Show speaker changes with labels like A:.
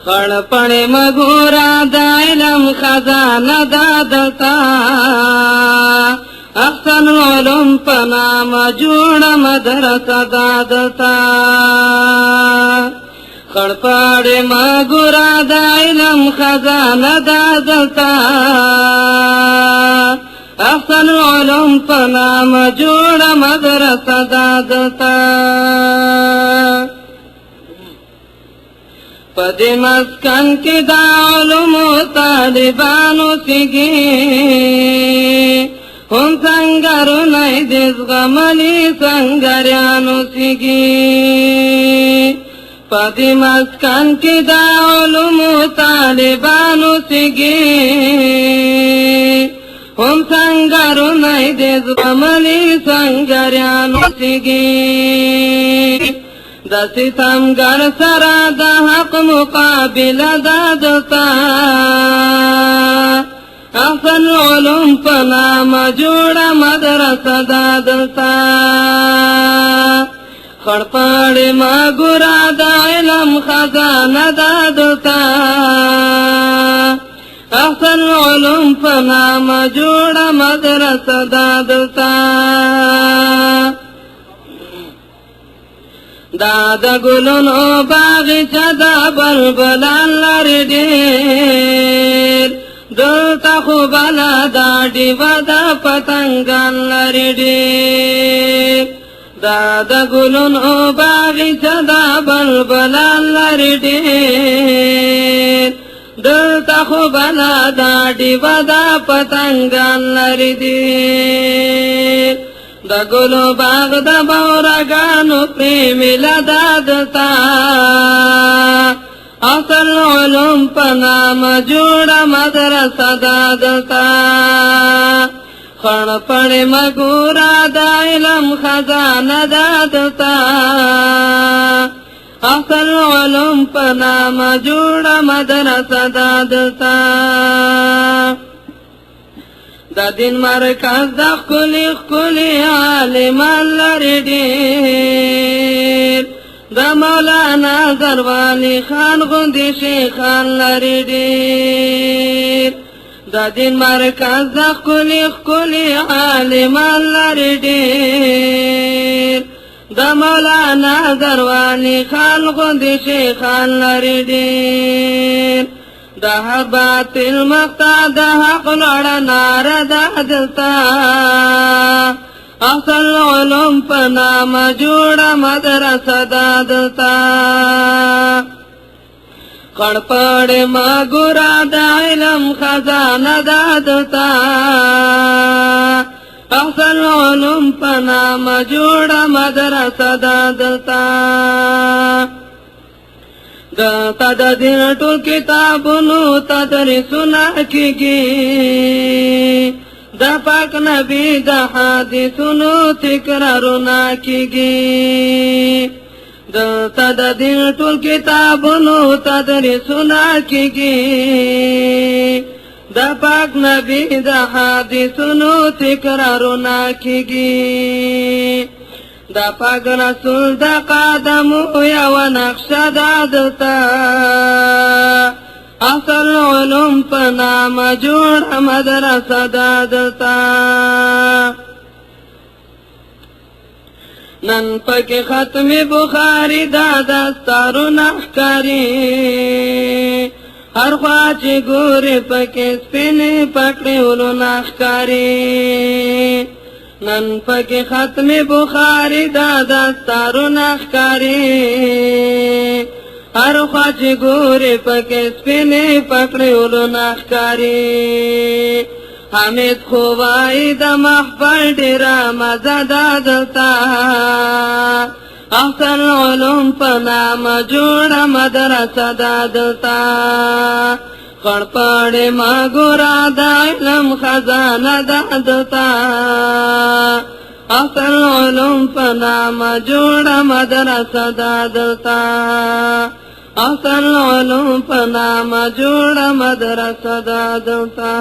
A: خړپړې مګورا د علم خزانه دا دلتا احسن علوم په نامه جوړه مدرسه دا دلتا خړپړې مګورا د علم خزانه دا دلتا احسن علوم په نامه جوړه مدرسه دا دلتا پدې مسکن کې دا علومو طالبانو سیږي هم څنګهونه دې زغملي څنګهریانو سیږي پدې مسکن کې دا علومو طالبانو سیږي هم څنګهونه دې زغملي څنګهریانو سیږي د ستمګر سره د حق مقابله دا دلتا احسن علوم په نامه جوړه مدرسه دا دلتا خړپړې مګورا د علم خزانه دا دلتا احسن علوم په نامه جوړه مدرسه دا دلتا دا د ګلونو باغچه دا بلبلان لري ډېر دلته خو بلا دا ډیوه دا پتنګان لري ډېر دا د ګلونو باغچه دا بلبلان لري ډېر دلته خو بلا دا ډیوه دا پتنګان لري ډېر د ګلو باغ د بورګانو پریمله دا دلتا اصل علوم په نامه جوړه مدرسه دا دلتا خړپړې مګورا د علم خزانه دا دلتا اصل علوم په نامه جوړه مدرسه دا دلتا دا دین مرکز دا خکلی خکلی عالمان لري ډېر دا مولانا زروالی خان غوندې شیخان لري ډېر دا دین مرکز دا خکلی خکلی عالمان لري ډېر دا مولانا زروالی خان غوندې شیخان لري ډېر د حق باطل مقتا د حق لړه ناره دا دلتا اصل علوم په نامه جوړه مدرسه دا دلتا خړپړې مګورا د علم خزانه دا دلتا اصل علوم په نامه جوړه مدرسه دا دلتا دلتا د دین ټول کتابونو تدریسونه کیږي د پاک نبی د حدیثونو تکرارونه کیږي دلتا د دین ټول کتابونو تدریسونه کیږي د پاک نبی د حدیثونو تکرارونه کیږي دا پاک رسول دا قدمو یو نقشه دا دلتا اصل علوم په نامه جوړه مدرسه دا دلتا نن پکې ختم بخاری دا دستارونه ښکاري هر خوا چې ګورې پکې سپینې پکړې ولونه ښکاري نن پکې ختم بخاری دا دستارونه ښکاري هر خوا چې ګورې پکې سپینې پکړې ولونه ښکاري حمید خو وایي د محفل ډېره مزه دا دلتا احسن علوم په نامه جوړه مدرسه دا دلتا خړپړې مګورا د علم خزانه دا دلتا احسن علوم په نامه جوړه مدرسه دا دلتا احسن علوم په نامه جوړه مدرسه دا دلتا